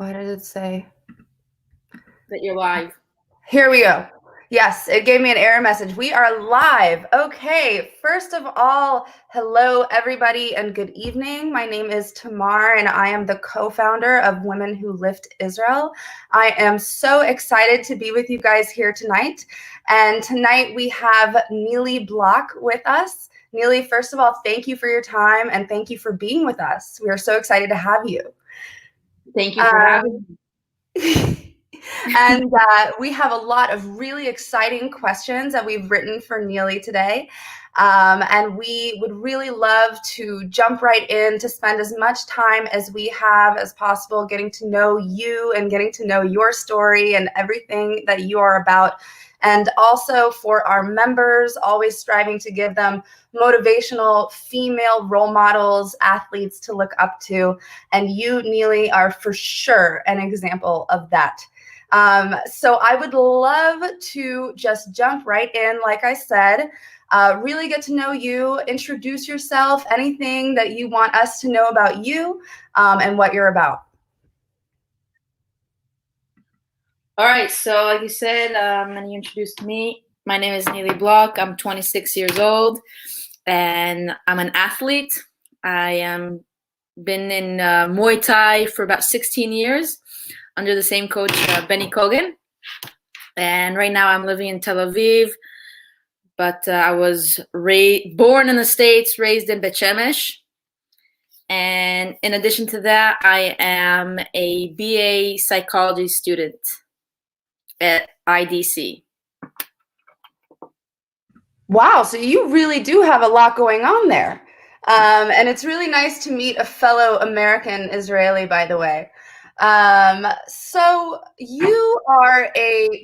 Why did it say that you're live? Here we go. Yes, it gave me an error message. We are live. Okay, first of all, hello everybody and good evening. My name is Tamar and I am the co-founder of Women Who Lift Israel. I am so excited to be with you guys here tonight. And tonight we have Nili Block with us. Nili, first of all, thank you for your time and thank you for being with us. We are so excited to have you. Thank you for having me. And we have a lot of really exciting questions that we've written for Nili today. And we would really love to jump right in to spend as much time as we have as possible getting to know you and getting to know your story and everything that you are about. And also for our members, always striving to give them motivational female role models, athletes to look up to. And you, Nili, are for sure an example of that. So I would love to just jump right in, like I said, really get to know you, introduce yourself, anything that you want us to know about you and what you're about. All right, so like you said, and you introduced me, my name is Nili Block. I'm 26 years old and I'm an athlete. I am been in Muay Thai for about 16 years under the same coach, Benny Kogan. And right now I'm living in Tel Aviv, but I was born in the States, raised in 𝗡𝗶𝗹𝗶. And in addition to that, I am a BA psychology student at IDC. Wow, so you really do have a lot going on there. And it's really nice to meet a fellow American Israeli, by the way. So you are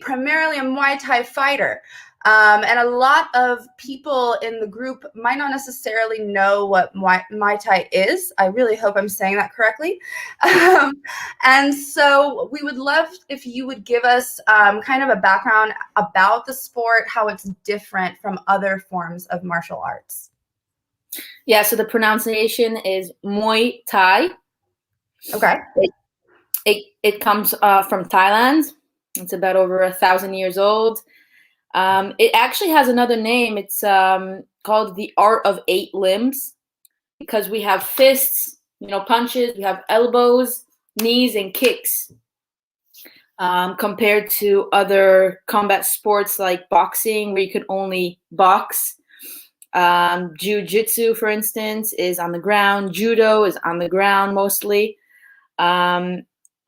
primarily a Muay Thai fighter. And a lot of people in the group might not necessarily know what Muay Thai is. I really hope I'm saying that correctly. And so we would love if you would give us kind of a background about the sport, how it's different from other forms of martial arts. Yeah, so the pronunciation is Muay Thai. Okay. It comes from Thailand. It's about over 1,000 years old. It actually has another name. It's called the art of 8 limbs because we have fists, punches, we have elbows, knees, and kicks. Compared to other combat sports like boxing, where you could only box. Jiu-jitsu, for instance, is on the ground. Judo is on the ground mostly.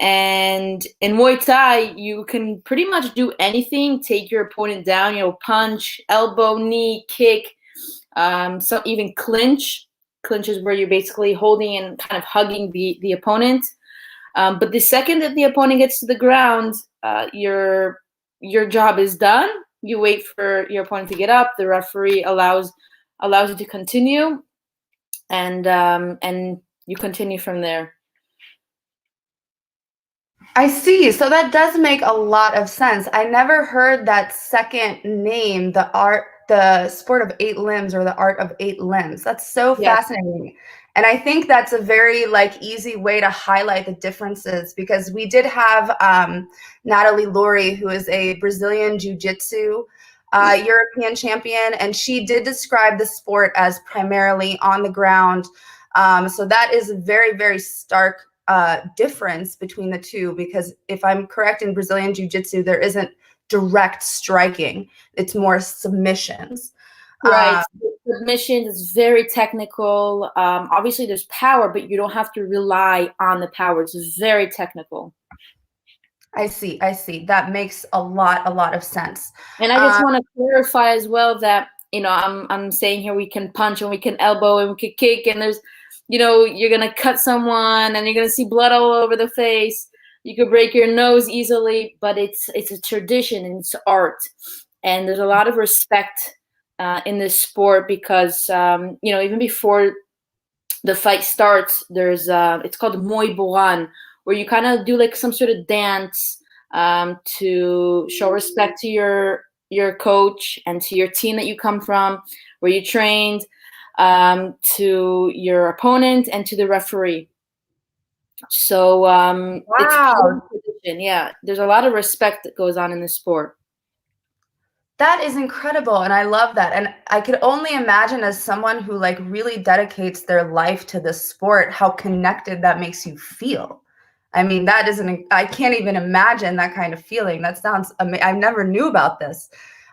And in Muay Thai, you can pretty much do anything, take your opponent down, punch, elbow, knee, kick, so even clinch. Clinch is where you're basically holding and kind of hugging the opponent. But the second that the opponent gets to the ground, your job is done. You wait for your opponent to get up. The referee allows you to continue, and you continue from there. I see. So that does make a lot of sense. I never heard that second name, the sport of 8 limbs or the art of 8 limbs. That's so fascinating. And I think that's a very easy way to highlight the differences because we did have Natalie Lori, who is a Brazilian Jiu-Jitsu European champion, and she did describe the sport as primarily on the ground. So that is a very, very stark difference between the two, because if I'm correct, in Brazilian Jiu-Jitsu, there isn't direct striking. It's more submissions. Right. Submission is very technical. Obviously, there's power, but you don't have to rely on the power. It's very technical. I see. That makes a lot of sense. And I just want to clarify as well that, I'm saying here we can punch and we can elbow and we can kick, and there's you're going to cut someone and you're going to see blood all over the face. You could break your nose easily, but it's a tradition and it's art. And there's a lot of respect in this sport because, even before the fight starts, there's it's called Muay Boran, where you kind of do some sort of dance to show respect to your coach and to your team that you come from, where you trained, to your opponent and to the referee. So it's part of Wow. the tradition. Yeah, there's a lot of respect that goes on in the sport. That is incredible, and I love that. And I could only imagine, as someone who like really dedicates their life to this sport, how connected that makes you feel. I mean, that isn't, I can't even imagine that kind of feeling. That sounds amazing. I never knew about this.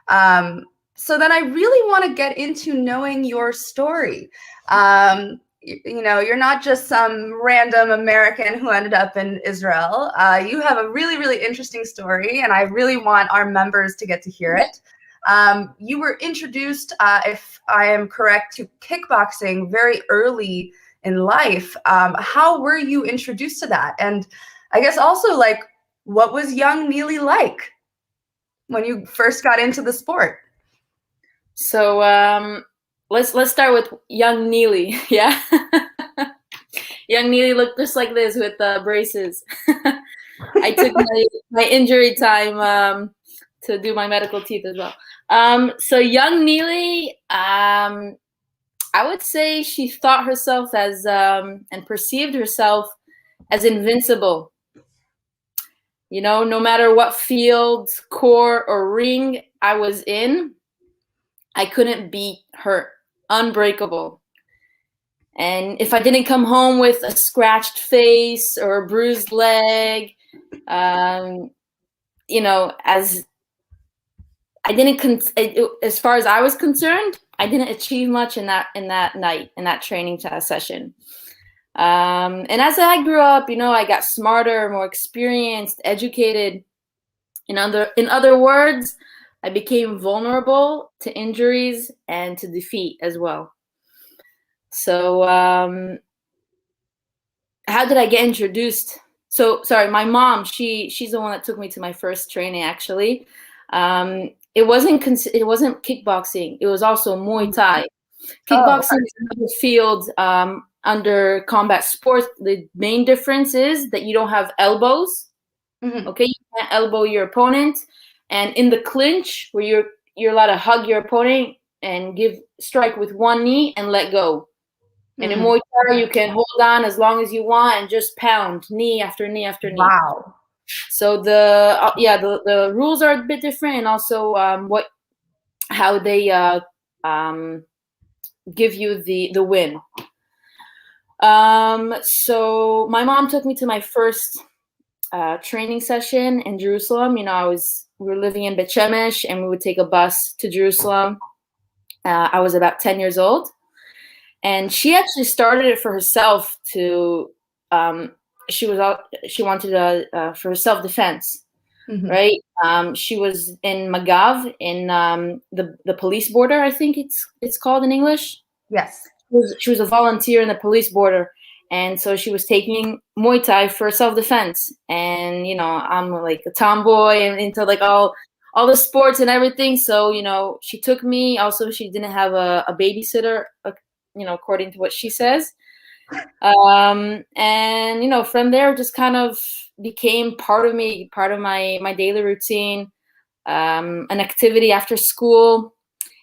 So then I really want to get into knowing your story. You know, you're not just some random American who ended up in Israel. You have a really, really interesting story, and I really want our members to get to hear it. You were introduced, if I am correct, to kickboxing very early in life. How were you introduced to that? And I guess also, like, what was young Nili like when you first got into the sport? So let's start with young Nili. Yeah, young Nili looked just like this with braces. I took my injury time to do my medical teeth as well. So young Nili, I would say she thought herself as and perceived herself as invincible. You know, no matter what field, court, or ring I was in, I couldn't beat her. Unbreakable. And if I didn't come home with a scratched face or a bruised leg, you know, as far as I was concerned, I didn't achieve much in that night, in that training session. And as I grew up, you know, I got smarter, more experienced, educated. In other words, I became vulnerable to injuries and to defeat as well. So how did I get introduced? So sorry, my mom, she's the one that took me to my first training, actually. It wasn't kickboxing. It was also Muay Thai. Kickboxing is another field under combat sports. The main difference is that you don't have elbows. Mm-hmm. Okay, you can't elbow your opponent, and in the clinch, where you're allowed to hug your opponent and strike with one knee and let go. And in Muay Thai, you can hold on as long as you want and just pound knee after knee after knee. Wow. So the rules are a bit different, and also how they give you the win. So my mom took me to my first training session in Jerusalem. You know, we were living in 𝗡𝗶𝗹𝗶, and we would take a bus to Jerusalem. I was about 10 years old. And she actually started it for herself to, she wanted for self-defense, right? She was in Magav, in the police border, I think it's called in English. Yes. She was a volunteer in the police border. And so she was taking Muay Thai for self-defense. And, you know, I'm like a tomboy and into like all the sports and everything. So, you know, she took me. Also, she didn't have a babysitter, you know, according to what she says. And, you know, from there, just kind of became part of me, part of my daily routine, an activity after school.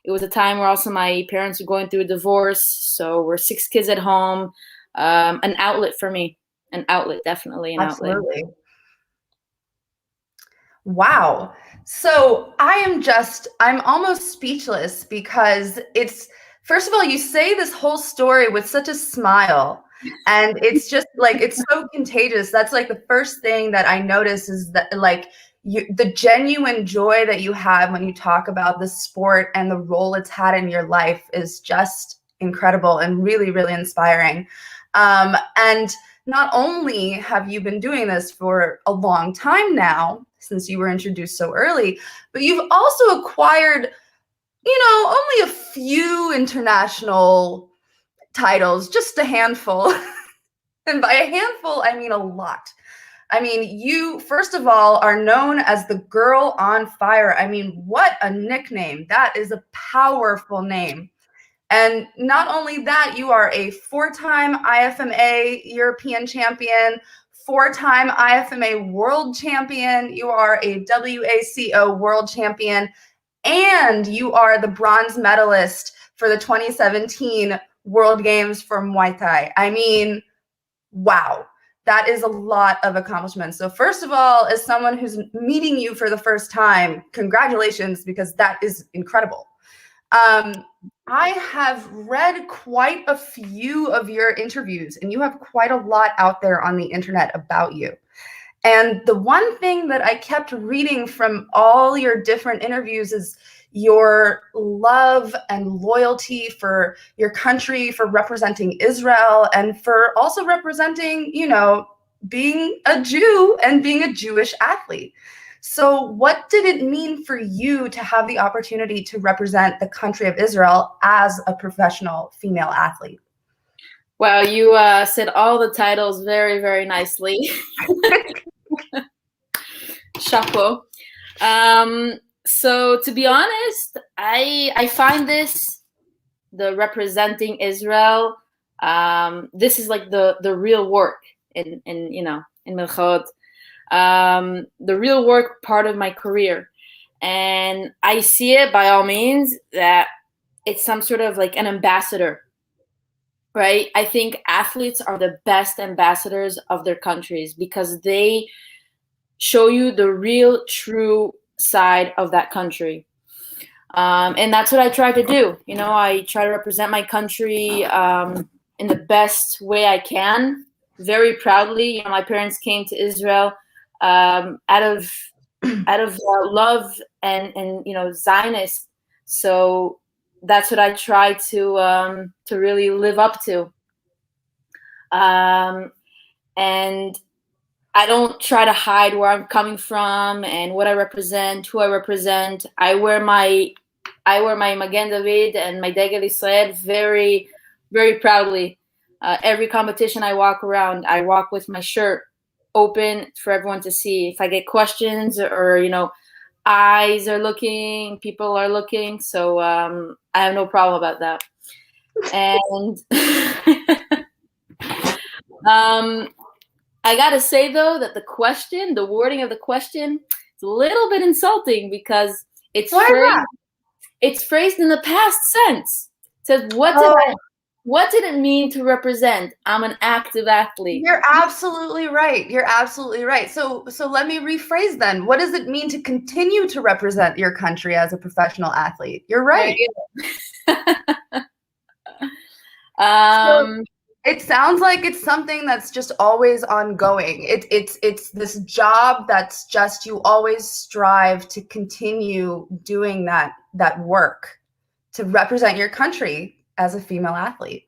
It was a time where also my parents were going through a divorce. So we're 6 kids at home. An outlet for me, definitely an outlet. Absolutely. Wow. So I'm almost speechless, because first of all, you say this whole story with such a smile, and it's just like, it's so contagious. That's like the first thing that I notice, is that like the genuine joy that you have when you talk about the sport and the role it's had in your life is just incredible and really, really inspiring. And not only have you been doing this for a long time now, since you were introduced so early, but you've also acquired, you know, only a few international titles, just a handful. And by a handful, I mean a lot. I mean, you, first of all, are known as the Girl on Fire. I mean, what a nickname. That is a powerful name. And not only that, you are a 4-time IFMA European Champion, 4-time IFMA World Champion. You are a WAKO World Champion, and you are the bronze medalist for the 2017 World Games for Muay Thai. I mean, wow. that is a lot of accomplishments. So first of all, as someone who's meeting you for the first time, congratulations, because that is incredible. I have read quite a few of your interviews, and you have quite a lot out there on the internet about you. And the one thing that I kept reading from all your different interviews is your love and loyalty for your country, for representing Israel, and for also representing, you know, being a Jew and being a Jewish athlete. So what did it mean for you to have the opportunity to represent the country of Israel as a professional female athlete? Wow, you said all the titles very, very nicely. Chapeau. So to be honest, I find the representing Israel, this is like the real work in you know, in Milchot. The real work part of my career. And I see it by all means that it's some sort of like an ambassador, right? I think athletes are the best ambassadors of their countries because they show you the real, true side of that country. And that's what I try to do. You know, I try to represent my country in the best way I can, very proudly. You know, my parents came to Israel out of love and you know, Zionist. So that's what I try to really live up to. And I don't try to hide where I'm coming from and what I represent, who I represent. I wear my Magen David and my Degel Israel very, very proudly. Every competition I walk around, I walk with my shirt open for everyone to see. If I get questions or you know, eyes are looking, people are looking, so I have no problem about that. And I gotta say though that the wording of the question, is a little bit insulting because it's phrased in the past tense. It says, what did it mean to represent? I'm an active athlete. You're absolutely right. You're absolutely right. So let me rephrase then. What does it mean to continue to represent your country as a professional athlete? You're right. So it sounds like it's something that's just always ongoing. It's this job that's just, you always strive to continue doing that work to represent your country as a female athlete.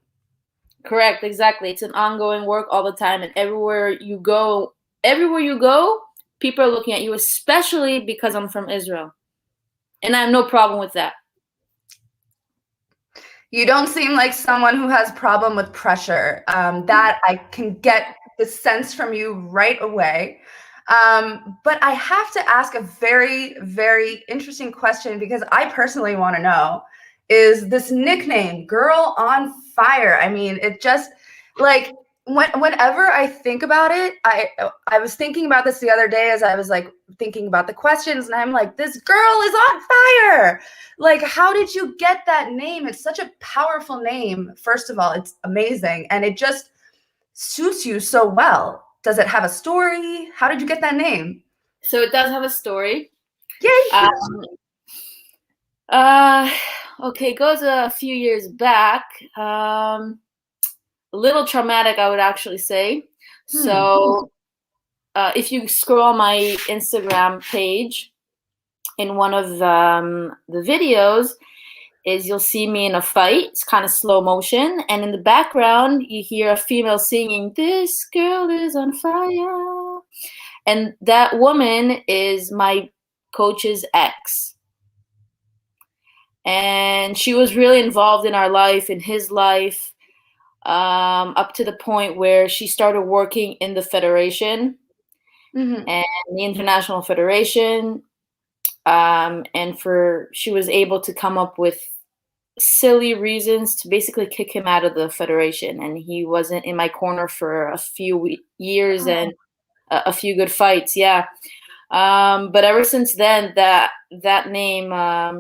Correct, exactly. It's an ongoing work all the time, and everywhere you go, people are looking at you, especially because I'm from Israel. And I have no problem with that. You don't seem like someone who has problem with pressure. That I can get the sense from you right away. But I have to ask a very, very interesting question because I personally want to know, is this nickname, Girl on Fire? I mean, it just, like, whenever I think about it, I was thinking about this the other day as I was like thinking about the questions, and I'm like, this girl is on fire. Like, how did you get that name? It's such a powerful name. First of all, it's amazing, and it just suits you so well. Does it have a story? How did you get that name? So it does have a story. Yay! Okay, it goes a few years back. A little traumatic, I would actually say. So if you scroll my Instagram page, in one of the videos, you'll see me in a fight. It's kind of slow motion, and in the background you hear a female singing, "This girl is on fire," and that woman is my coach's ex. And she was really involved in our life, in his life, up to the point where she started working in the federation and the International Federation. And she was able to come up with silly reasons to basically kick him out of the federation. And he wasn't in my corner for a few years and a few good fights. Yeah. But ever since then, that name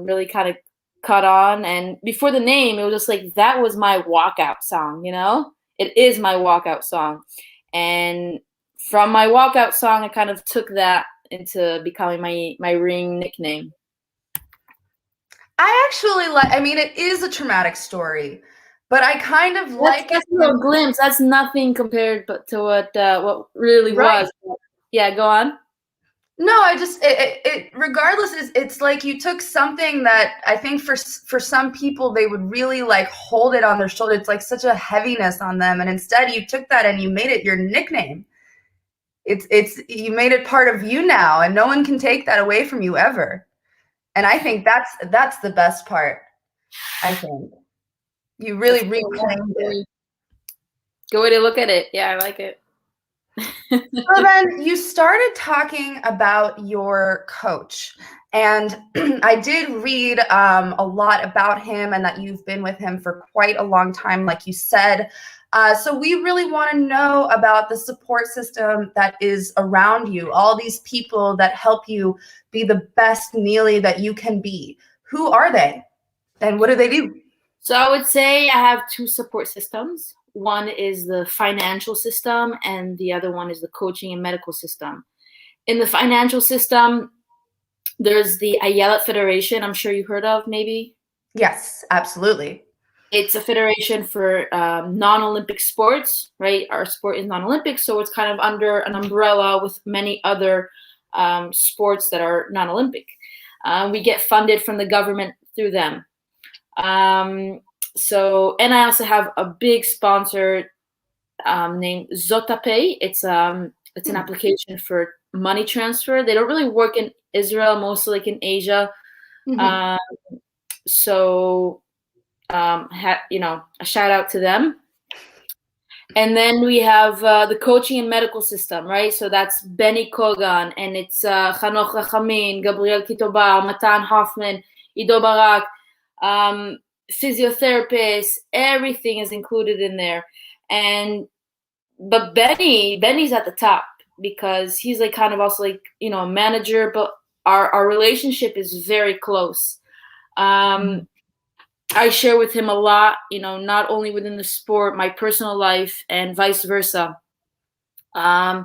really kind of caught on. And before the name, it was just like, that was my walkout song, you know? It is my walkout song. And from my walkout song, I kind of took that into becoming my ring nickname. I actually like, I mean, it is a traumatic story, but I kind of like That's a little glimpse. That's nothing compared to what really was. Yeah, go on. No, I just, it regardless, it's like you took something that I think for some people, they would really like hold it on their shoulder. It's like such a heaviness on them. And instead you took that and you made it your nickname. You made it part of you now, and no one can take that away from you ever. And I think that's the best part. I think you really reclaimed it. Good way to look at it. Yeah, I like it. So then you started talking about your coach, and I did read a lot about him and that you've been with him for quite a long time, like you said. So we really want to know about the support system that is around you, all these people that help you be the best Nili that you can be. Who are they, and what do they do? So I would say I have two support systems. One is the financial system, and the other one is the coaching and medical system. In the financial system, there's the Ayelet Federation. I'm sure you heard of, maybe? Yes, absolutely. It's a federation for non-Olympic sports, right? Our sport is non-Olympic, so it's kind of under an umbrella with many other sports that are non-Olympic. We get funded from the government through them. So, and I also have a big sponsor named 𝗡𝗶𝗹𝗶. It's an application for money transfer. They don't really work in Israel, mostly like in Asia. So, a shout out to them. And then we have the coaching and medical system, right? So that's Benny Kogan, and it's Chanoch Rachamin, Gabriel Kitobar, Matan Hoffman, Ido Barak, physiotherapists, everything is included in there. But Benny's at the top because he's like kind of also like, a manager, but our relationship is very close. I share with him a lot, not only within the sport, my personal life, and vice versa. I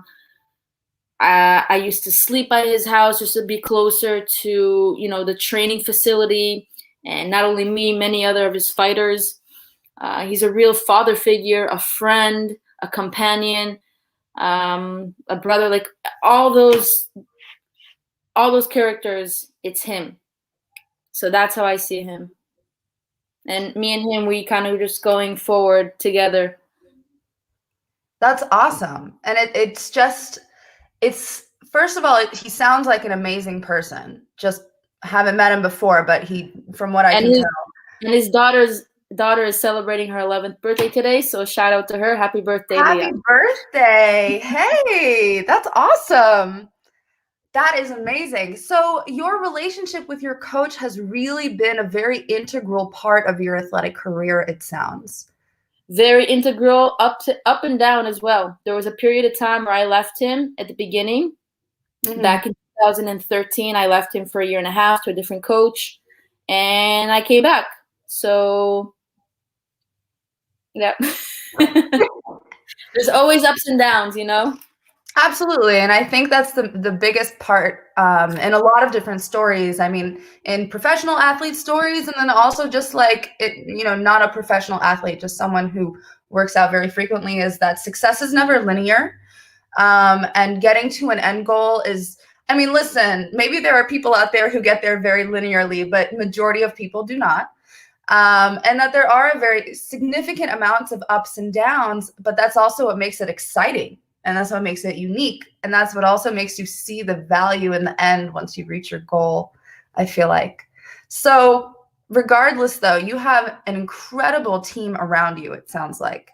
used to sleep at his house just to be closer to, the training facility. And not only me, many other of his fighters. He's a real father figure, a friend, a companion, a brother, like all those characters, it's him. So that's how I see him. And me and him, we kind of just going forward together. That's awesome. And it's first of all, he sounds like an amazing person. Just haven't met him before, but from what I can tell. And his daughter is celebrating her 11th birthday today, so shout out to her. Happy birthday, Happy Leah. birthday. Hey, that's awesome. That is amazing. So your relationship with your coach has really been a very integral part of your athletic career, it sounds. Very integral, up and down as well. There was a period of time where I left him at the beginning. Back in 2013, I left him for a year and a half to a different coach, and I came back. So, yeah. There's always ups and downs, Absolutely. And I think that's the biggest part in a lot of different stories. I mean, in professional athlete stories, and then also just like, not a professional athlete, just someone who works out very frequently, is that success is never linear. And getting to an end goal is, I mean, listen, maybe there are people out there who get there very linearly, but majority of people do not. And that there are very significant amounts of ups and downs, but that's also what makes it exciting. And that's what makes it unique. And that's what also makes you see the value in the end once you reach your goal, I feel like. So regardless, though, you have an incredible team around you, it sounds like.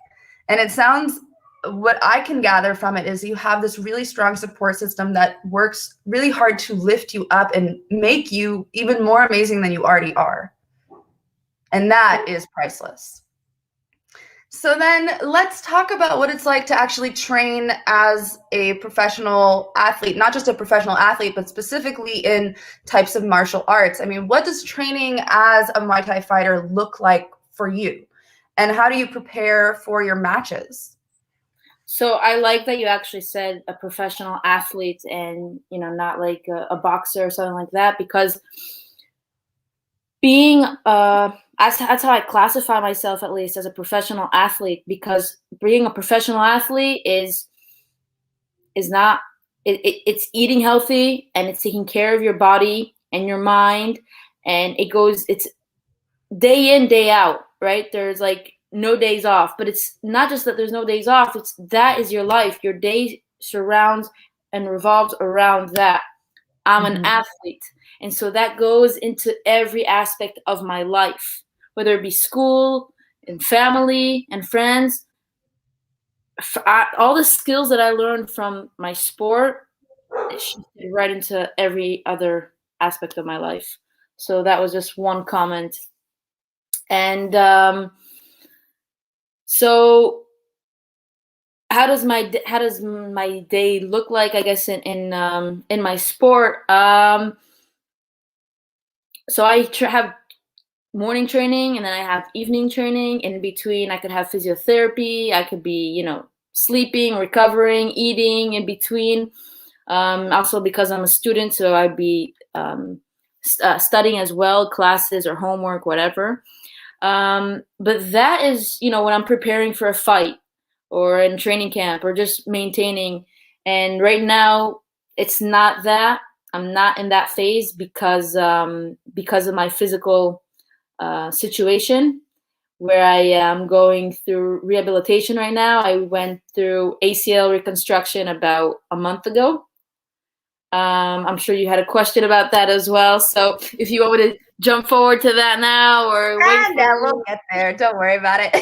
And it sounds, what I can gather from it is you have this really strong support system that works really hard to lift you up and make you even more amazing than you already are. And that is priceless. So then let's talk about what it's like to actually train as a professional athlete, not just a professional athlete, but specifically in types of martial arts. I mean, what does training as a Muay Thai fighter look like for you? And how do you prepare for your matches? So I like that you actually said a professional athlete and, not like a boxer or something like that, because being that's how I classify myself, at least, as a professional athlete, because being a professional athlete is not it's eating healthy, and it's taking care of your body and your mind, and it's day in, day out, right? There's like no days off, but it's not just that there's no days off, it's that is your life. Your day surrounds and revolves around that. I'm an athlete. And so that goes into every aspect of my life, whether it be school and family and friends. All the skills that I learned from my sport, it shifted right into every other aspect of my life. So that was just one comment. And so how does my day look like, I guess, in my sport? So I have morning training, and then I have evening training. In between, I could have physiotherapy. I could be, sleeping, recovering, eating in between. Also, because I'm a student, so I'd be studying as well, classes or homework, whatever. But that is, when I'm preparing for a fight or in training camp or just maintaining. And right now, it's not that. I'm not in that phase because of my physical situation, where I am going through rehabilitation right now. I went through ACL reconstruction about a month ago. I'm sure you had a question about that as well. So if you want me to jump forward to that now, or Yeah, we'll get there. Don't worry about it.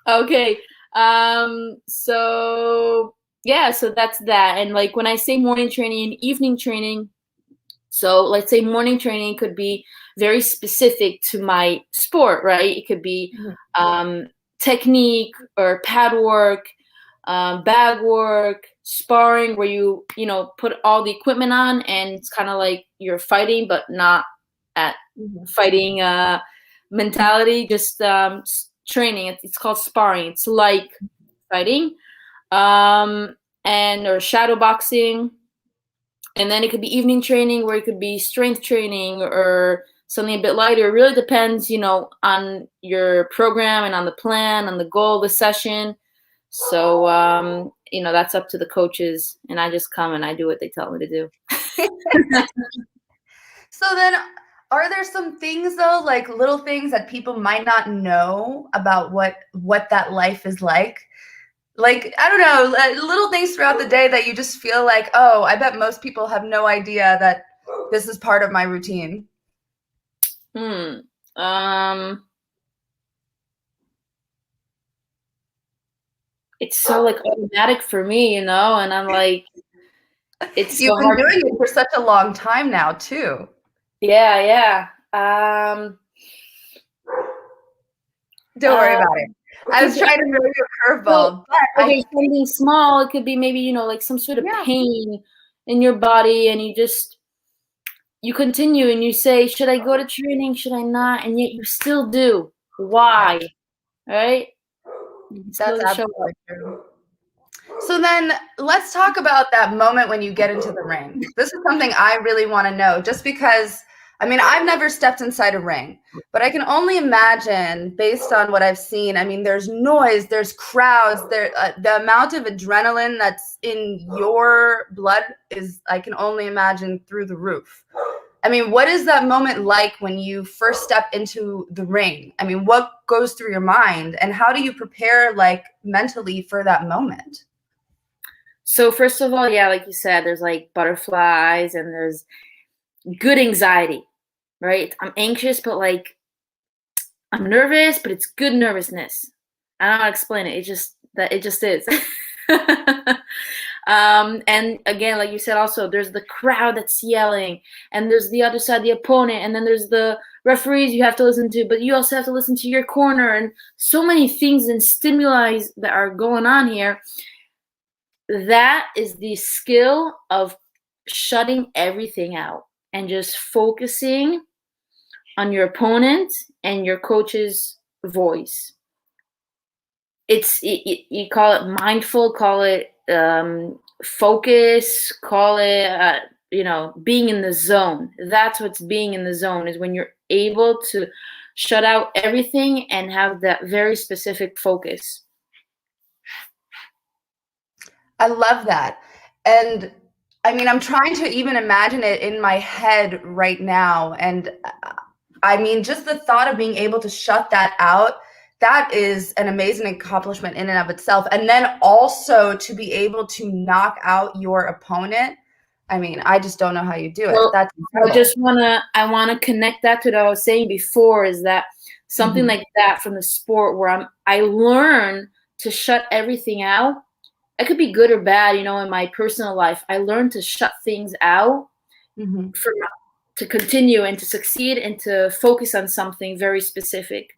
Okay. So yeah, so that's that. And like when I say morning training and evening training, so let's say morning training could be very specific to my sport, right? It could be technique or pad work, bag work, sparring, where you put all the equipment on, and it's kind of like you're fighting, but not at fighting mentality, just training. It's called sparring. It's like fighting, or shadow boxing. And then it could be evening training, where it could be strength training or something a bit lighter. It really depends, on your program and on the plan, on the goal of the session. So, that's up to the coaches, and I just come and I do what they tell me to do. So then, are there some things though, like little things that people might not know about what that life is like? Like, I don't know, little things throughout the day that you just feel like, oh, I bet most people have no idea that this is part of my routine. It's so like automatic for me, and I'm like, it's You've so been hard. doing it for such a long time now, too. Yeah. Don't worry about it. I was trying to throw you a curveball, but okay, something small. It could be maybe like some sort of pain in your body, and you continue and you say, should I go to training? Should I not? And yet you still do. Why? Right? That's absolutely true. So then let's talk about that moment when you get into the ring. This is something I really want to know, just because, I mean, I've never stepped inside a ring, but I can only imagine, based on what I've seen, I mean, there's noise, there's crowds, the amount of adrenaline that's in your blood is, I can only imagine, through the roof. I mean, what is that moment like when you first step into the ring? I mean, what goes through your mind, and how do you prepare, like, mentally for that moment? So first of all, yeah, like you said, there's like butterflies and there's good anxiety, right? I'm anxious, but like I'm nervous, but it's good nervousness. I don't know how to explain it. It just is. And again, like you said, also there's the crowd that's yelling, and there's the other side, the opponent, and then there's the referees you have to listen to, but you also have to listen to your corner, and so many things and stimuli that are going on here. That is the skill of shutting everything out and just focusing on your opponent and your coach's voice. you call it mindful, call it focus, call it being in the zone. That's what's being in the zone, is when you're able to shut out everything and have that very specific focus. I love that. And I mean, I'm trying to even imagine it in my head right now. And I mean, just the thought of being able to shut that out, that is an amazing accomplishment in and of itself. And then also to be able to knock out your opponent. I mean, I just don't know how you do it. Well, That's incredible. I wanna connect that to what I was saying before, is that something Mhm. like that from the sport where I learn to shut everything out. It could be good or bad, in my personal life. I learned to shut things out Mhm. to continue and to succeed and to focus on something very specific.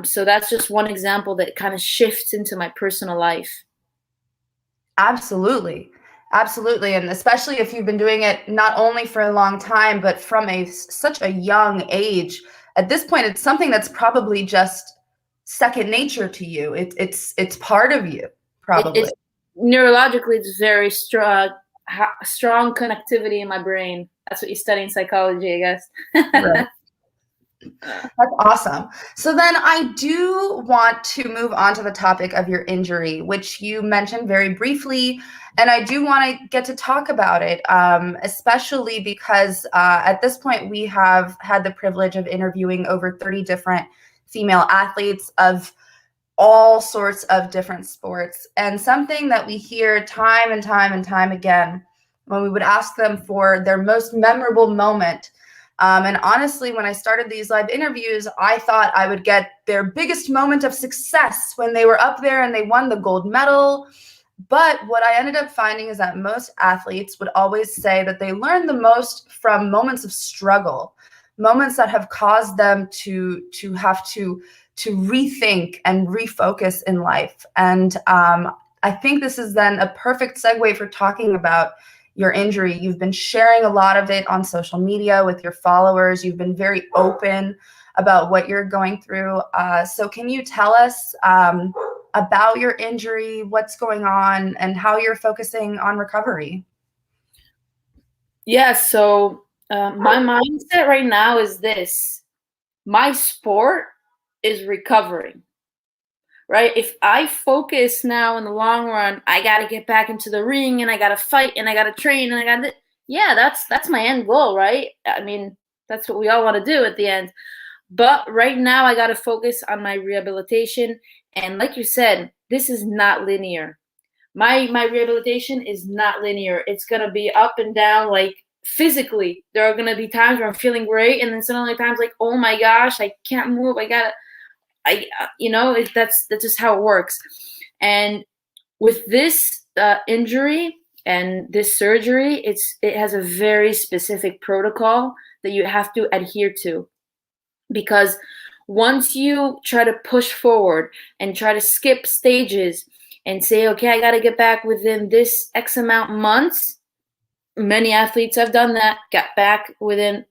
So that's just one example that kind of shifts into my personal life. Absolutely. Absolutely. And especially if you've been doing it not only for a long time, but from such a young age. At this point, it's something that's probably just second nature to you. It's part of you, probably. It's neurologically, it's very strong connectivity in my brain. That's what you study in psychology, I guess. Right. That's awesome. So then I do want to move on to the topic of your injury, which you mentioned very briefly. And I do want to get to talk about it, especially because at this point we have had the privilege of interviewing over 30 different female athletes of all sorts of different sports. And something that we hear time and time and time again when we would ask them for their most memorable moment. And honestly, when I started these live interviews, I thought I would get their biggest moment of success when they were up there and they won the gold medal. But what I ended up finding is that most athletes would always say that they learn the most from moments of struggle, moments that have caused them to have to rethink and refocus in life. And I think this is then a perfect segue for talking about your injury. You've been sharing a lot of it on social media with your followers. You've been very open about what you're going through. So can you tell us about your injury, what's going on, and how you're focusing on recovery? Yeah, so my mindset right now is this. My sport is recovering, right? If I focus now in the long run, I got to get back into the ring and I got to fight and I got to train and I got to, yeah, that's my end goal, right? I mean, that's what we all want to do at the end. But right now I got to focus on my rehabilitation. And like you said, this is not linear. My rehabilitation is not linear. It's going to be up and down. Like physically, there are going to be times where I'm feeling great, and then suddenly times like, oh my gosh, I can't move. That's just how it works. And with this injury and this surgery, it has a very specific protocol that you have to adhere to, because once you try to push forward and try to skip stages and say, okay, I got to get back within this X amount months. Many athletes have done that, got back within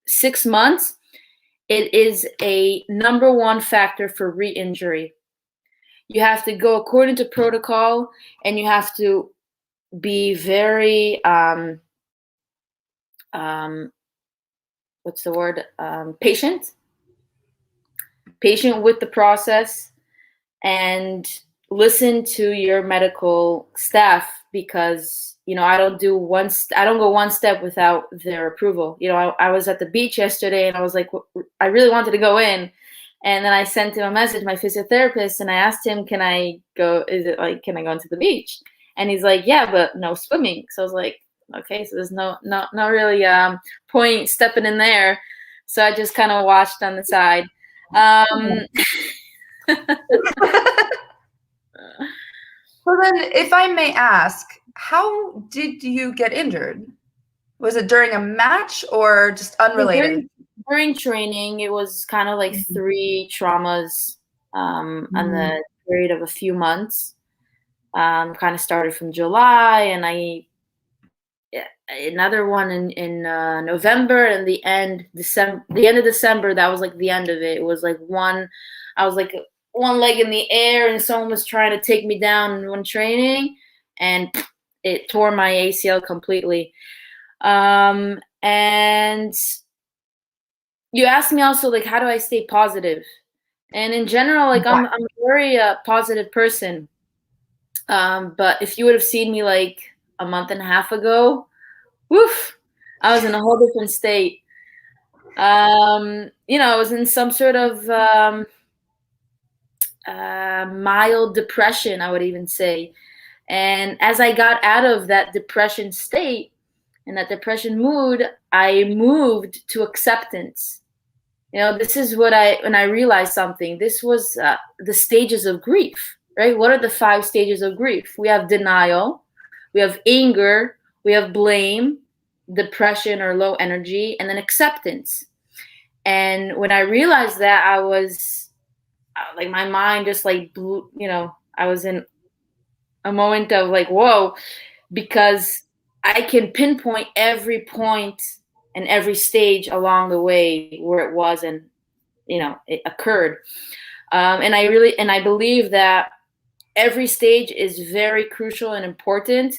6 months. It is a number one factor for re-injury. You have to go according to protocol, and you have to be very, what's the word? Patient with the process, and listen to your medical staff, because I don't go one step without their approval. I was at the beach yesterday and I was like, I really wanted to go in, and then I sent him a message, my physiotherapist, and I asked him, can I go into the beach? And he's like, yeah, but no swimming. So I was like, okay, so there's no really point stepping in there. So I just kind of watched on the side. So then, if I may ask, how did you get injured? Was it during a match or just unrelated? During training, it was kind of like 3 traumas on the period of a few months. Kind of started from July, and another one in November, and the end of December. That was like the end of it. It was like one. I was like one leg in the air and someone was trying to take me down when training, and it tore my ACL completely. And you asked me also, like, how do I stay positive? And in general, like, I'm a very positive person. But if you would have seen me like a month and a half ago, woof, I was in a whole different state. I was in some sort of mild depression, I would even say. And as I got out of that depression state and that depression mood, I moved to acceptance. This is when I realized something. This was the stages of grief, right? What are the 5 stages of grief? We have denial, we have anger, we have blame, depression or low energy, and then acceptance. And when I realized that, I was like, my mind just like blew, I was in a moment of like, whoa, because I can pinpoint every point and every stage along the way where it was, and it occurred. And I believe that every stage is very crucial and important,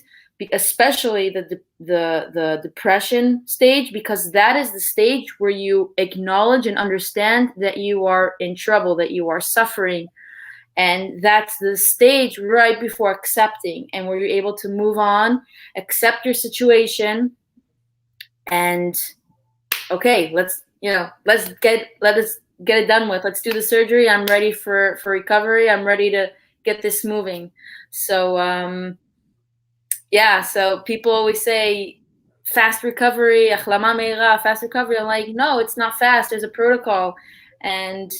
especially the depression stage, because that is the stage where you acknowledge and understand that you are in trouble, that you are suffering. And that's the stage right before accepting, and where you're able to move on, accept your situation, and okay, let's get it done with. Let's do the surgery. I'm ready for recovery. I'm ready to get this moving. So so people always say fast recovery, 𝗡𝗶𝗹𝗶 𝗕𝗹𝟏, fast recovery. I'm like, no, it's not fast. There's a protocol, and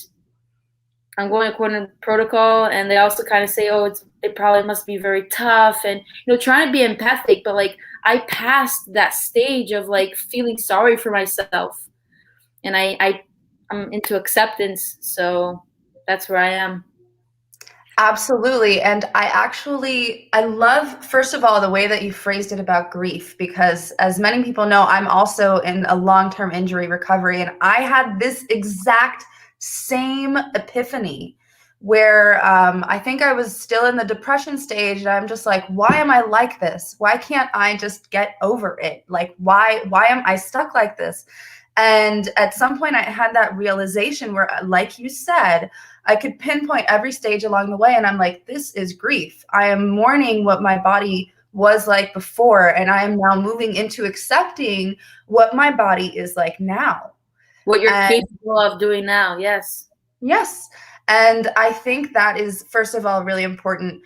I'm going according to protocol. And they also kind of say, oh, it probably must be very tough, and trying to be empathic. But like, I passed that stage of like feeling sorry for myself, and I'm into acceptance. So that's where I am. Absolutely. And I love, first of all, the way that you phrased it about grief, because as many people know, I'm also in a long-term injury recovery, and I had this exact same epiphany where I think I was still in the depression stage, and I'm just like, why am I like this? Why can't I just get over it? Like, why am I stuck like this? And at some point I had that realization where, like you said, I could pinpoint every stage along the way, and I'm like, this is grief. I am mourning what my body was like before, and I am now moving into accepting what my body is like now. What you're capable of doing now. Yes. Yes. And I think that is, first of all, really important.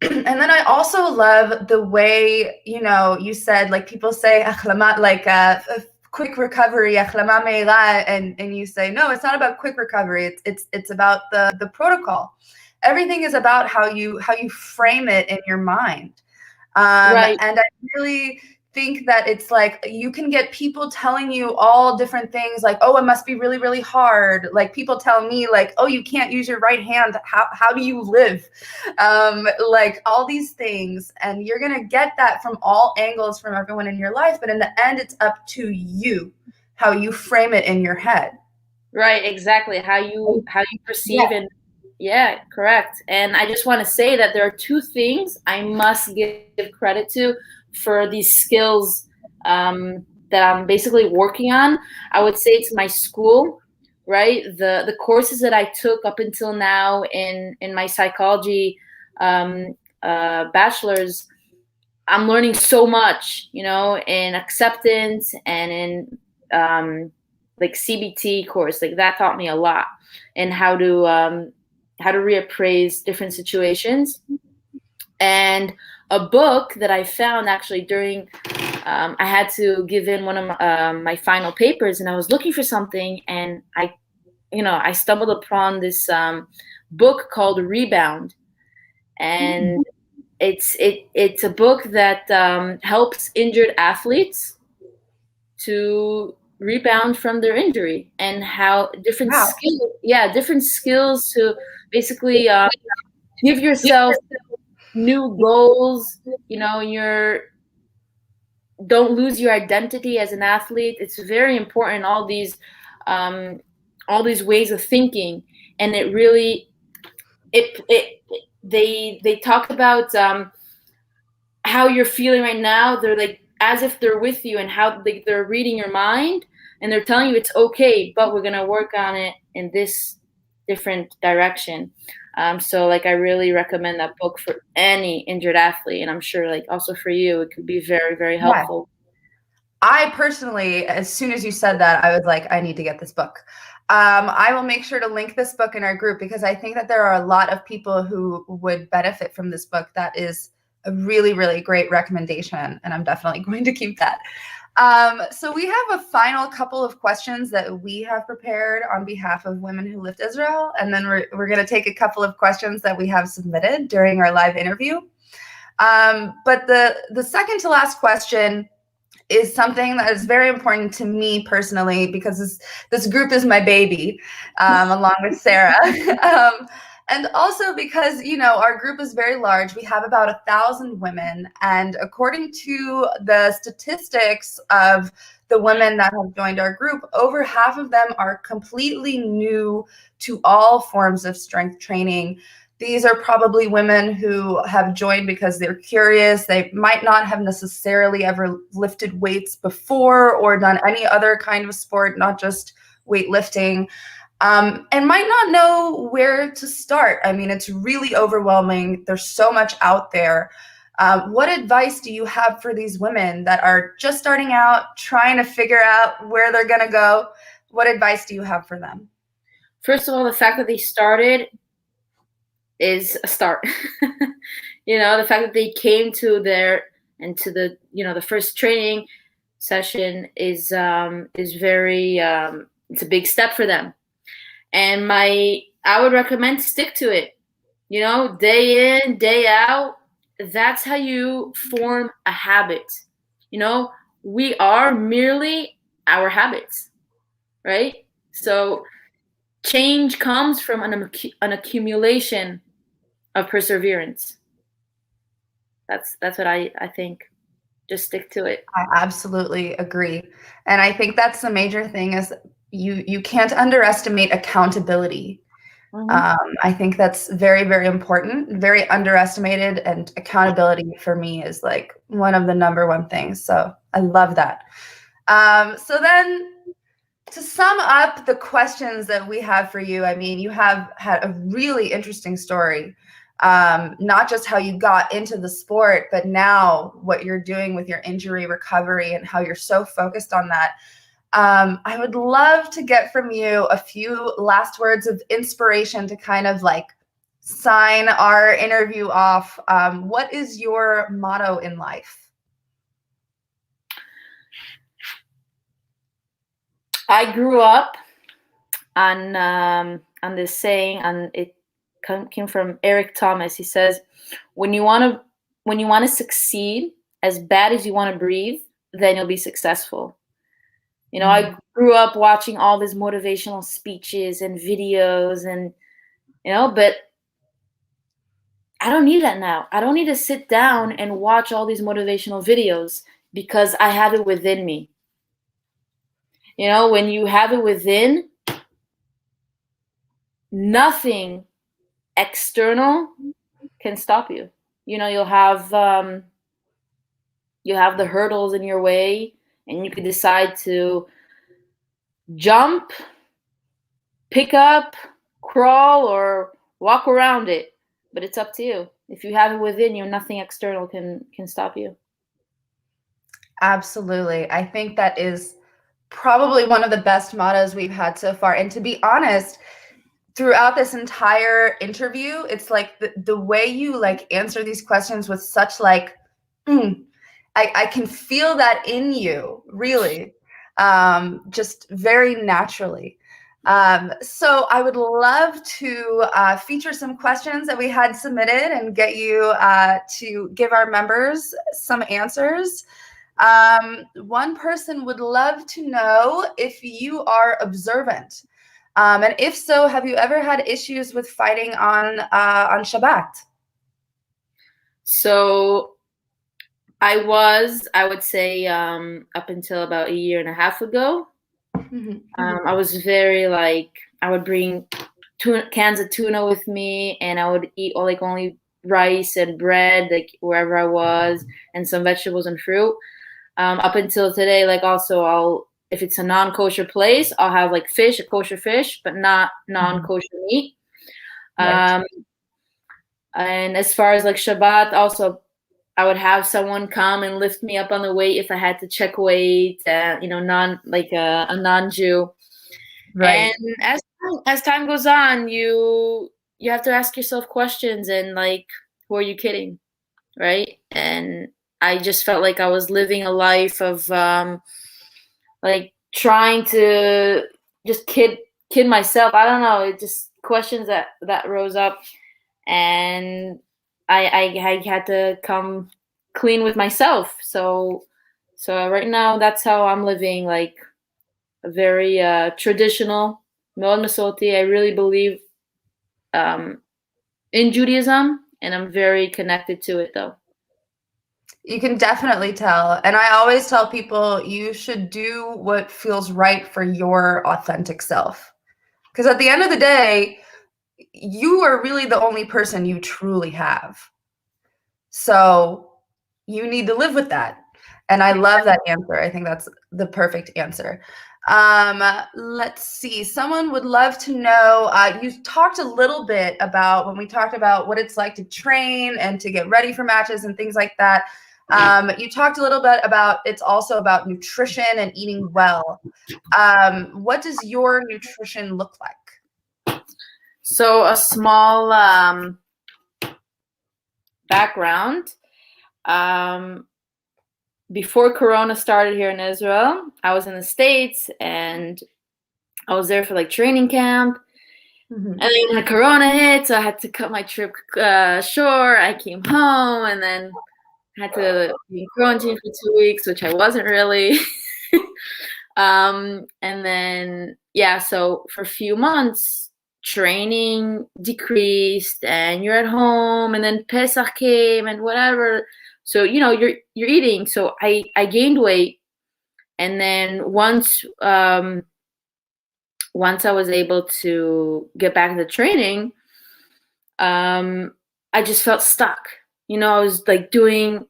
And then I also love the way, you said, like, people say, like, quick recovery, and you say, no, it's not about quick recovery. It's about the protocol. Everything is about how you frame it in your mind. Right. And I really think that it's like, you can get people telling you all different things, like, oh, it must be really, really hard. Like, people tell me, like, oh, you can't use your right hand. How do you live? Like, all these things. And you're going to get that from all angles from everyone in your life. But in the end, it's up to you, how you frame it in your head. Right. Exactly. How you perceive it. Yeah, correct. And I just want to say that there are 2 things I must give credit to for these skills that I'm basically working on. I would say it's my school, right? The courses that I took up until now in my psychology bachelor's, I'm learning so much, in acceptance and in like CBT course. Like, that taught me a lot, and how to reappraise different situations. And a book that I found actually during, I had to give in one of my final papers, and I was looking for something, and I stumbled upon this book called Rebound. And it's a book that helps injured athletes to rebound from their injury, and how different skills to basically give yourself new goals. Don't lose your identity as an athlete. It's very important, all these ways of thinking. And it really they talk about how you're feeling right now. They're like as if they're with you, and how they're reading your mind, and they're telling you it's okay, but we're gonna work on it in this different direction. So like I really recommend that book for any injured athlete, and I'm sure like also for you it could be very, very helpful. I personally, as soon as you said that, I was like, I need to get this book. I will make sure to link this book in our group, because I think that there are a lot of people who would benefit from this book. That is a really, really great recommendation, and I'm definitely going to keep that. So we have a final couple of questions that we have prepared on behalf of Women Who Lift Israel, and then we're going to take a couple of questions that we have submitted during our live interview. But the second to last question is something that is very important to me personally, because this group is my baby, along with Sarah. And also because, you know, our group is very large. We have about 1,000 women. And according to the statistics of the women that have joined our group, over half of them are completely new to all forms of strength training. These are probably women who have joined because they're curious. They might not have necessarily ever lifted weights before or done any other kind of sport, not just weightlifting, and might not know where to start. I mean, it's really overwhelming. There's so much out there. What advice do you have for these women that are just starting out, trying to figure out where they're going to go? What advice do you have for them? First of all, the fact that they started is a start. You know, the fact that they came to the, you know, the first training session is very, it's a big step for them. And I would recommend stick to it, you know, day in, day out. That's how you form a habit. You know, we are merely our habits, right? So change comes from an accumulation of perseverance. That's what I think. Just stick to it. I absolutely agree. And I think that's the major thing, is you can't underestimate accountability. I think that's very, very important, very underestimated, and accountability for me is like one of the #1 things. So I love that. So then, to sum up the questions that we have for you, I mean, you have had a really interesting story. Not just how you got into the sport, but now what you're doing with your injury recovery and how you're so focused on that. I would love to get from you a few last words of inspiration to kind of like sign our interview off. What is your motto in life? I grew up on this saying, and it came from Eric Thomas. He says, when you want to succeed as bad as you want to breathe, then you'll be successful. You know, I grew up watching all these motivational speeches and videos, and, you know, but I don't need that now. I don't need to sit down and watch all these motivational videos, because I have it within me. You know, when you have it within, nothing external can stop you. You know, you'll have the hurdles in your way, and you can decide to jump, pick up, crawl, or walk around it. But it's up to you. If you have it within you, nothing external can stop you. Absolutely. I think that is probably one of the best mottos we've had so far. And to be honest, throughout this entire interview, it's like the way you like answer these questions with such like, I can feel that in you, really, just very naturally. So I would love to feature some questions that we had submitted and get you to give our members some answers. One person would love to know if you are observant. And if so, have you ever had issues with fighting on Shabbat? So I would say, up until about 1.5 years ago, I was very like, I would bring cans of tuna with me, and I would eat like only rice and bread, like wherever I was, and some vegetables and fruit. Up until today, like also if it's a non-kosher place, I'll have like fish, a kosher fish, but not non-kosher meat. Right. And as far as like Shabbat, also I would have someone come and lift me up on the weight if I had to check weight, a non-Jew. Right. And as time goes on, you have to ask yourself questions and like, who are you kidding, right? And I just felt like I was living a life of like trying to just kid myself. I don't know. It just questions that rose up, and I had to come clean with myself. So right now, that's how I'm living, like a very traditional, מאוד מסורתי. I really believe in Judaism, and I'm very connected to it, though. You can definitely tell. And I always tell people you should do what feels right for your authentic self. Because at the end of the day, you are really the only person you truly have. So you need to live with that. And I love that answer. I think that's the perfect answer. Let's see. Someone would love to know, you talked a little bit about when we talked about what it's like to train and to get ready for matches and things like that. You talked a little bit about it's also about nutrition and eating well. What does your nutrition look like? So a small background. Before Corona started here in Israel, I was in the States and I was there for like training camp. And then the Corona hit, so I had to cut my trip short. I came home and then had to be in quarantine for 2 weeks, which I wasn't really. And then, yeah, so for a few months, training decreased and you're at home, and then Pesach came and whatever. So, you're eating. So I gained weight. And then once I was able to get back into training, I just felt stuck. I was like doing,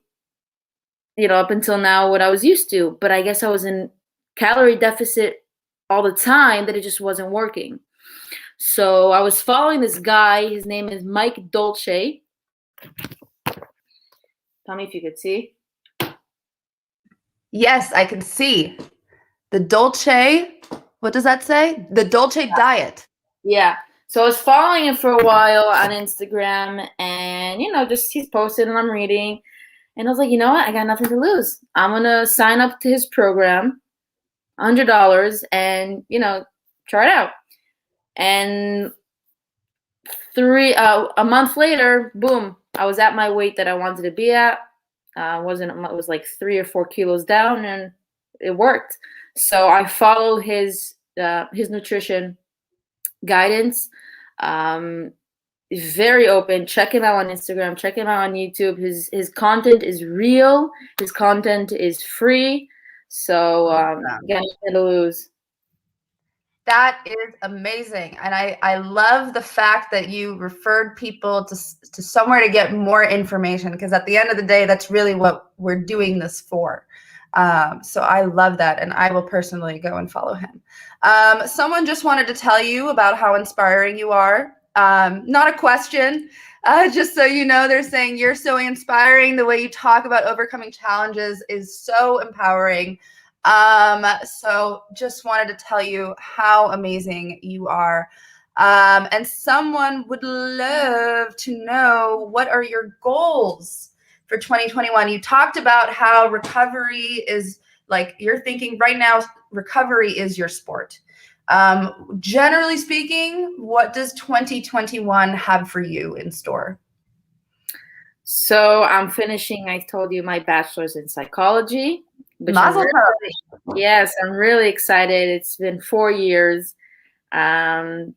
up until now what I was used to, but I guess I was in calorie deficit all the time that it just wasn't working. So I was following this guy. His name is Mike Dolce. Tell me if you could see. Yes, I can see. The Dolce, what does that say? The Dolce diet. Yeah. So I was following him for a while on Instagram, and, just he's posted and I'm reading. And I was like, you know what? I got nothing to lose. I'm going to sign up to his program, $100, and, try it out. And a month later, boom, I was at my weight that I wanted to be at. It was like 3 or 4 kilos down, and it worked. So I follow his nutrition guidance. Very open. Check him out on Instagram. Check him out on YouTube. His content is real. His content is free. So got nothing to lose. That is amazing. And I love the fact that you referred people to somewhere to get more information, because at the end of the day, that's really what we're doing this for. So I love that, and I will personally go and follow him. Someone just wanted to tell you about how inspiring you are. Not a question, just so you know, they're saying you're so inspiring. The way you talk about overcoming challenges is so empowering. So just wanted to tell you how amazing you are. And someone would love to know, what are your goals for 2021? You talked about how recovery is, like, you're thinking right now, recovery is your sport. Generally speaking, what does 2021 have for you in store? So I'm finishing, I told you, my bachelor's in psychology. Mazel tov. Yes, I'm really excited. It's been 4 years.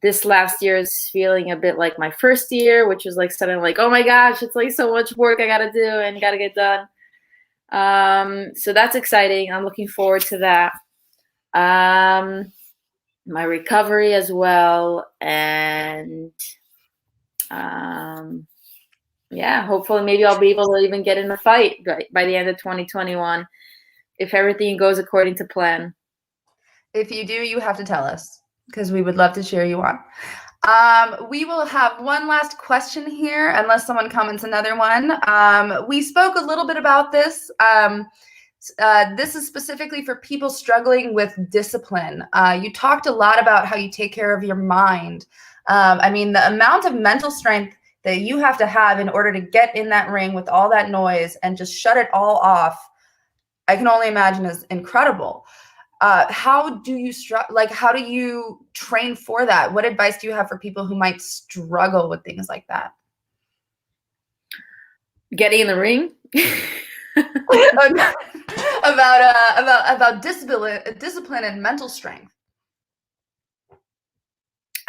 This last year is feeling a bit like my first year, which was like suddenly like, oh my gosh, it's like so much work I gotta do and gotta get done. So that's exciting. I'm looking forward to that. my recovery as well, and yeah, hopefully maybe I'll be able to even get in a fight by the end of 2021 if everything goes according to plan. If you do, you have to tell us, because we would love to cheer you on. We will have one last question here, unless someone comments another one. We spoke a little bit about this. This is specifically for people struggling with discipline. You talked a lot about how you take care of your mind. I mean, the amount of mental strength that you have to have in order to get in that ring with all that noise and just shut it all off, I can only imagine is incredible. How do you how do you train for that? What advice do you have for people who might struggle with things like that? Getting in the ring. about discipline and mental strength.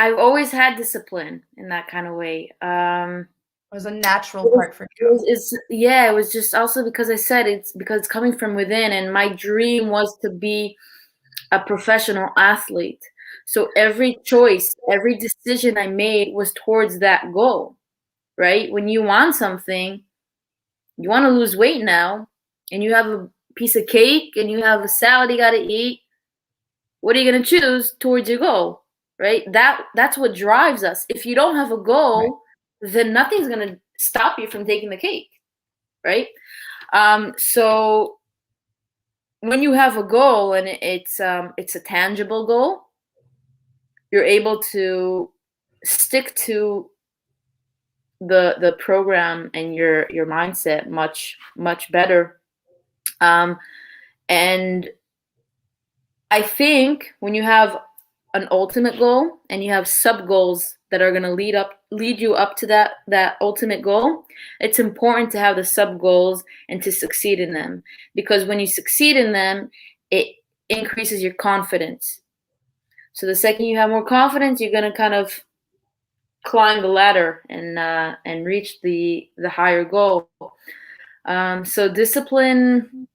I've always had discipline in that kind of way. It was a natural part for you. It was just also because I said it's because it's coming from within, and my dream was to be a professional athlete. So every choice, every decision I made was towards that goal, right? When you want something, you want to lose weight now, and you have a piece of cake and you have a salad you got to eat, what are you going to choose towards your goal, right? That's what drives us. If you don't have a goal, right, then nothing's going to stop you from taking the cake, right? So when you have a goal and it's a tangible goal, you're able to stick to the program and your mindset much better. And I think when you have an ultimate goal and you have sub goals that are going to lead you up to that ultimate goal, it's important to have the sub goals and to succeed in them, because when you succeed in them, it increases your confidence. So the second you have more confidence, you're going to kind of climb the ladder and reach the higher goal. So discipline.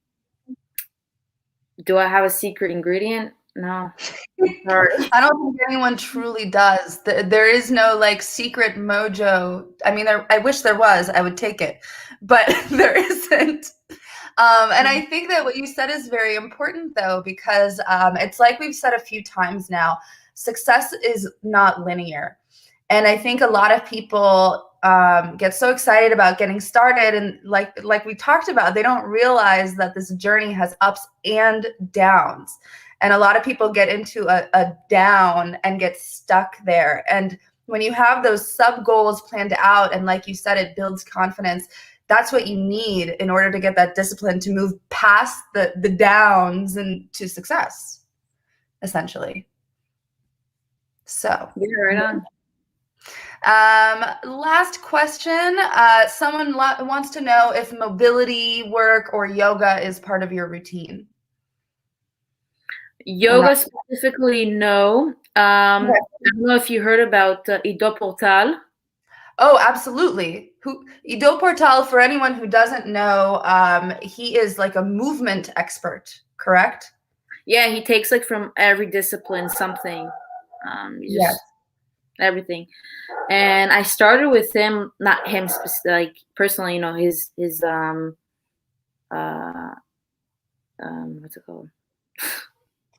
Do I have a secret ingredient? No. I don't think anyone truly does. There is no like secret mojo. I mean, I wish there was. I would take it, but there isn't. And I think that what you said is very important, though, because it's like we've said a few times now, success is not linear. And I think a lot of people get so excited about getting started, and like we talked about, they don't realize that this journey has ups and downs. And a lot of people get into a down and get stuck there. And when you have those sub goals planned out, and like you said, it builds confidence, that's what you need in order to get that discipline to move past the downs and to success, essentially. So yeah, right on. Last question. Someone wants to know if mobility work or yoga is part of your routine. Yoga specifically, no. I don't know if you heard about 𝗡𝗶𝗹𝗶. Oh, absolutely. 𝗡𝗶𝗶𝗕, for anyone who doesn't know, he is like a movement expert, correct? Yeah, he takes like from every discipline something. Yes. Everything. And I started with him, not him like personally, you know, his what's it called?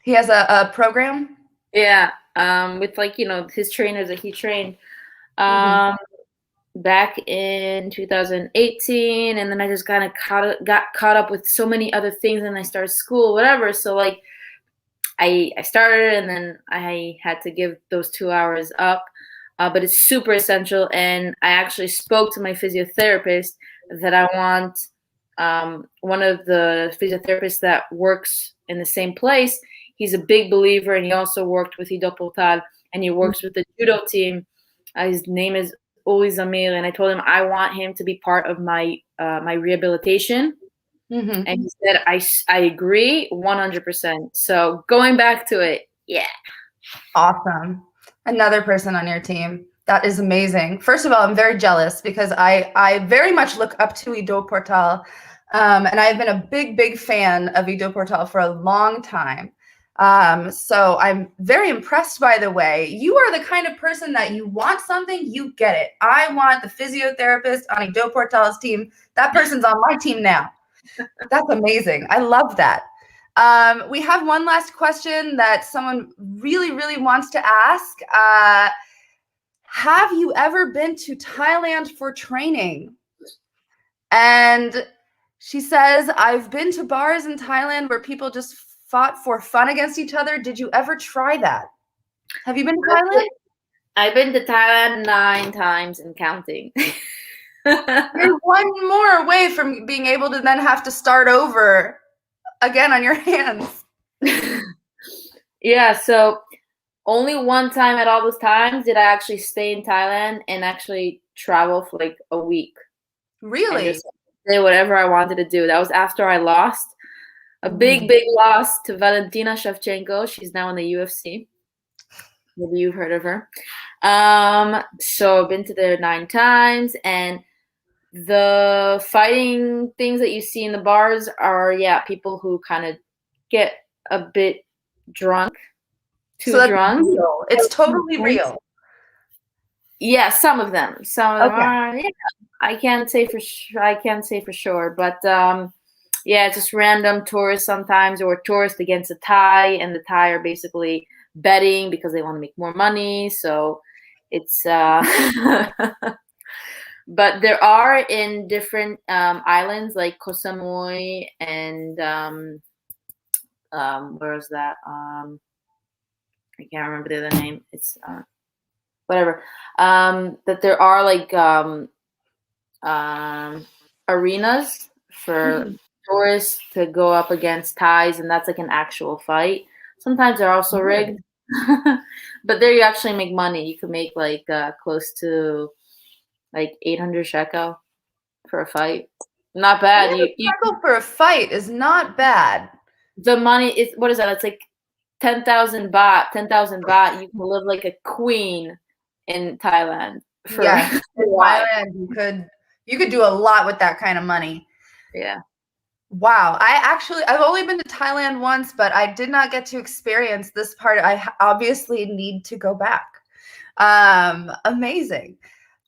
He has a program? Yeah. With like, you know, his trainers that he trained back in 2018, and then I just kind of got caught up with so many other things, and I started school, whatever. So like I started, and then I had to give those 2 hours up. But it's super essential, and I actually spoke to my physiotherapist that I want one of the physiotherapists that works in the same place. He's a big believer, and he also worked with 𝗡𝗶𝗹𝗶, and he works with the judo team. His name is Uli Zamir, and I told him I want him to be part of my my rehabilitation. And he said, I agree 100%. So going back to it, yeah. Awesome. Another person on your team. That is amazing. First of all, I'm very jealous because I very much look up to 𝗡𝗶𝗹𝗶, and I've been a big fan of 𝗡𝗶𝗹𝗶 for a long time. So I'm very impressed, by the way. You are the kind of person that you want something, you get it. I want the physiotherapist on 𝗡𝗶𝗹𝗕𝗹𝟏 team. That person's on my team now. That's amazing. I love that. We have one last question that someone really, really wants to ask. Have you ever been to Thailand for training? And she says, I've been to bars in Thailand where people just fought for fun against each other. Did you ever try that? Have you been to Thailand? I've been to Thailand 9 times and counting. You're one more away from being able to then have to start over again on your hands. Yeah, so only one time at all those times did I actually stay in Thailand and actually travel for like a week. Really? And just say whatever I wanted to do. That was after I lost a big loss to Valentina Shevchenko. She's now in the UFC. Maybe you've heard of her. So I've been to there 9 times, and the fighting things that you see in the bars are, yeah, people who kind of get a bit drunk. So drunk. Real. It's totally real. Yeah, some of them. Some of them are. Yeah, I can't say for sure, but yeah, it's just random tourists sometimes, or tourists against a Thai, and the Thai are basically betting because they want to make more money. So it's but there are in different islands like Koh Samui and where is that? I can't remember the other name. It's whatever. That there are like arenas for tourists to go up against Thais, and that's like an actual fight. Sometimes they're also rigged, but there you actually make money. You can make like close to like 800 shekel for a fight. Not bad. Shekel for a fight is not bad. The money is, what is that? It's like 10,000 baht. 10,000 baht. You can live like a queen in Thailand. Yeah, in Thailand you could do a lot with that kind of money. Yeah. Wow. I've only been to Thailand once, but I did not get to experience this part. I obviously need to go back. Amazing.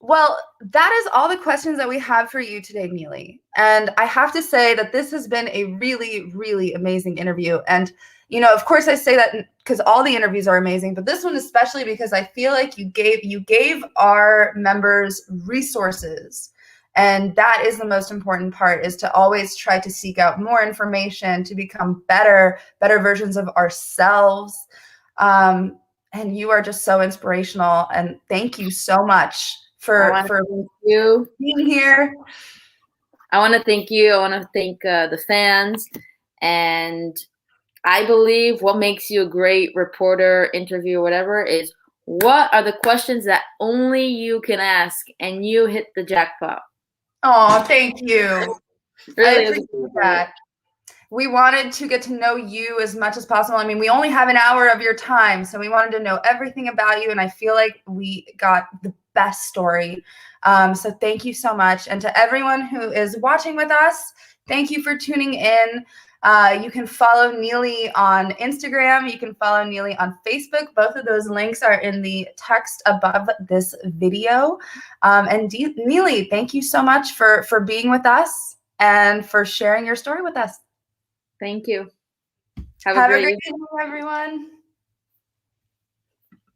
Well, that is all the questions that we have for you today, Nili. And I have to say that this has been a really, really amazing interview. And, you know, of course I say that because all the interviews are amazing, but this one especially because I feel like you gave our members resources. And that is the most important part, is to always try to seek out more information, to become better versions of ourselves. And you are just so inspirational. And thank you so much for being here. I want to thank you. I want to thank the fans. And I believe what makes you a great reporter, interviewer, whatever, is what are the questions that only you can ask, and you hit the jackpot. Oh, thank you. Really, I appreciate that. We wanted to get to know you as much as possible. I mean, we only have an hour of your time, so we wanted to know everything about you, and I feel like we got the best story. So thank you so much. And to everyone who is watching with us, thank you for tuning in. You can follow Nili on Instagram. You can follow Nili on Facebook. Both of those links are in the text above this video. And Nili, thank you so much for being with us and for sharing your story with us. Thank you. Have a great evening, everyone.